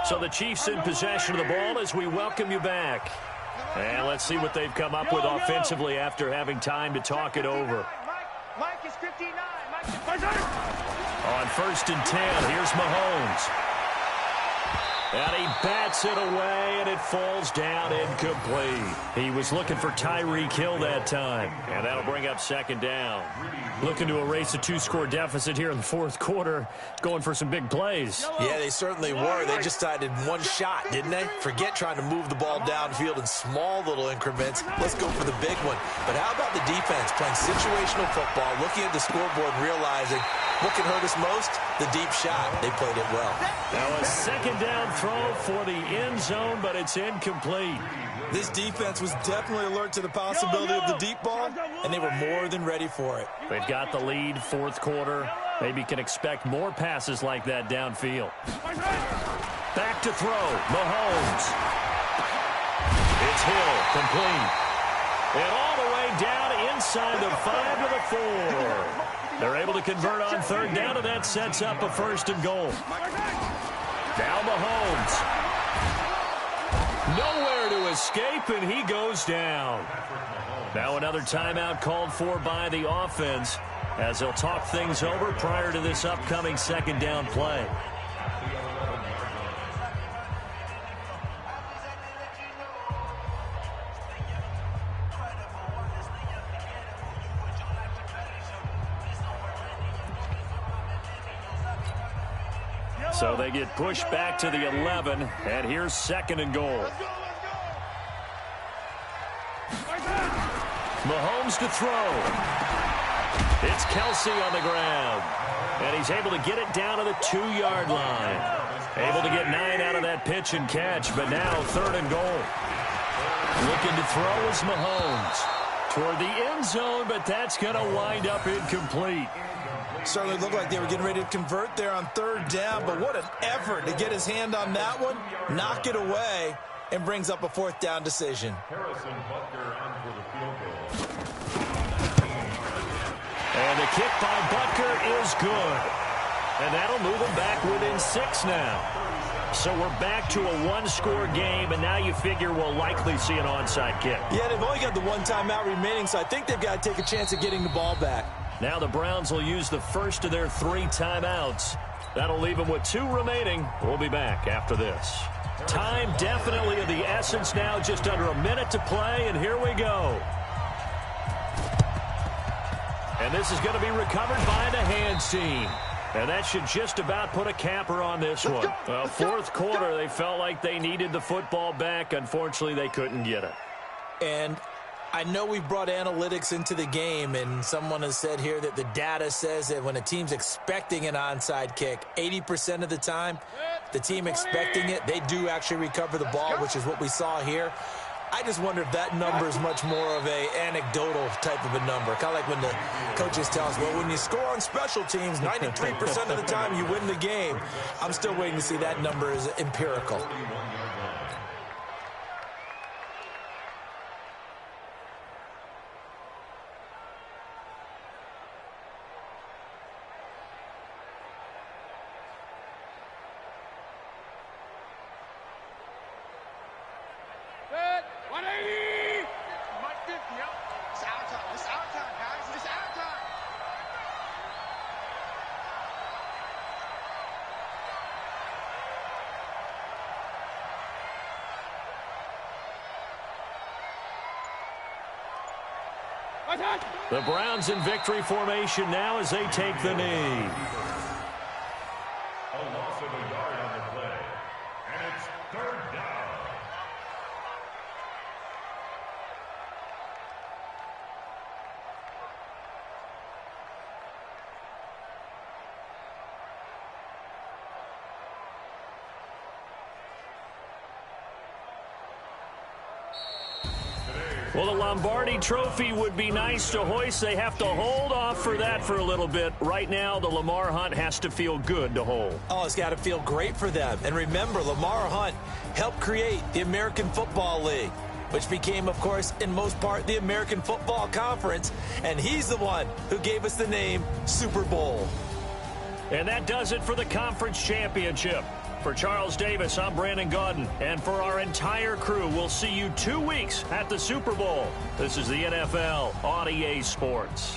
So the Chiefs in possession of the ball as we welcome you back. And let's see what they've come up with offensively after having time to talk it over. Mike is 59. On 1st and 10, here's Mahomes. And he bats it away, and it falls down incomplete. He was looking for Tyreek Hill that time, and that'll bring up 2nd down. Looking to erase a 2-score deficit here in the 4th quarter, going for some big plays. Yeah, they certainly were. They just decided one shot, didn't they? Forget trying to move the ball downfield in small little increments. Let's go for the big one. But how about the defense playing situational football, looking at the scoreboard and realizing what can hurt us most? The deep shot. They played it well. Now a 2nd down throw for the end zone, but it's incomplete. This defense was definitely alert to the possibility of the deep ball, and they were more than ready for it. They've got the lead, 4th quarter. Maybe can expect more passes like that downfield. Back to throw, Mahomes. It's Hill, complete. And all the way down inside the 5 to the 4. They're able to convert on 3rd down, and that sets up a 1st and goal. Now Mahomes. Nowhere to escape, and he goes down. Now another timeout called for by the offense as they'll talk things over prior to this upcoming 2nd down play. So they get pushed back to the 11, and here's 2nd and goal. Mahomes to throw. It's Kelsey on the ground, and he's able to get it down to the 2-yard line. Able to get 9 out of that pitch and catch, but now 3rd and goal. Looking to throw is Mahomes toward the end zone, but that's going to wind up incomplete. Certainly looked like they were getting ready to convert there on 3rd down, but what an effort to get his hand on that one, knock it away, and brings up a 4th down decision. And the kick by Butker is good. And that'll move them back within 6 now. So we're back to a 1-score game, and now you figure we'll likely see an onside kick. Yeah, they've only got the 1 timeout remaining, so I think they've got to take a chance at getting the ball back. Now the Browns will use the first of their 3 timeouts. That'll leave them with 2 remaining. We'll be back after this. Time definitely of the essence now, just under a minute to play, and here we go. And this is going to be recovered by the hands team. And that should just about put a capper on this one. Well, 4th quarter, they felt like they needed the football back. Unfortunately, they couldn't get it. And I know we've brought analytics into the game, and someone has said here that the data says that when a team's expecting an onside kick, 80% of the time, the team expecting it, they do actually recover the ball, which is what we saw here. I just wonder if that number is much more of a anecdotal type of a number. Kind of like when the coaches tell us, well, when you score on special teams, 93% of the time you win the game. I'm still waiting to see that number is empirical. The Browns in victory formation now as they take the knee. A loss of a yard on the play, and it's 3rd down. Well, the Lombardi Trophy would be nice to hoist. They have to hold off for that for a little bit. Right now, the Lamar Hunt has to feel good to hold. Oh, it's got to feel great for them. And remember, Lamar Hunt helped create the American Football League, which became, of course, in most part, the American Football Conference. And he's the one who gave us the name Super Bowl. And that does it for the conference championship. For Charles Davis, I'm Brandon Gaudin. And for our entire crew, we'll see you 2 weeks at the Super Bowl. This is the NFL on EA Sports.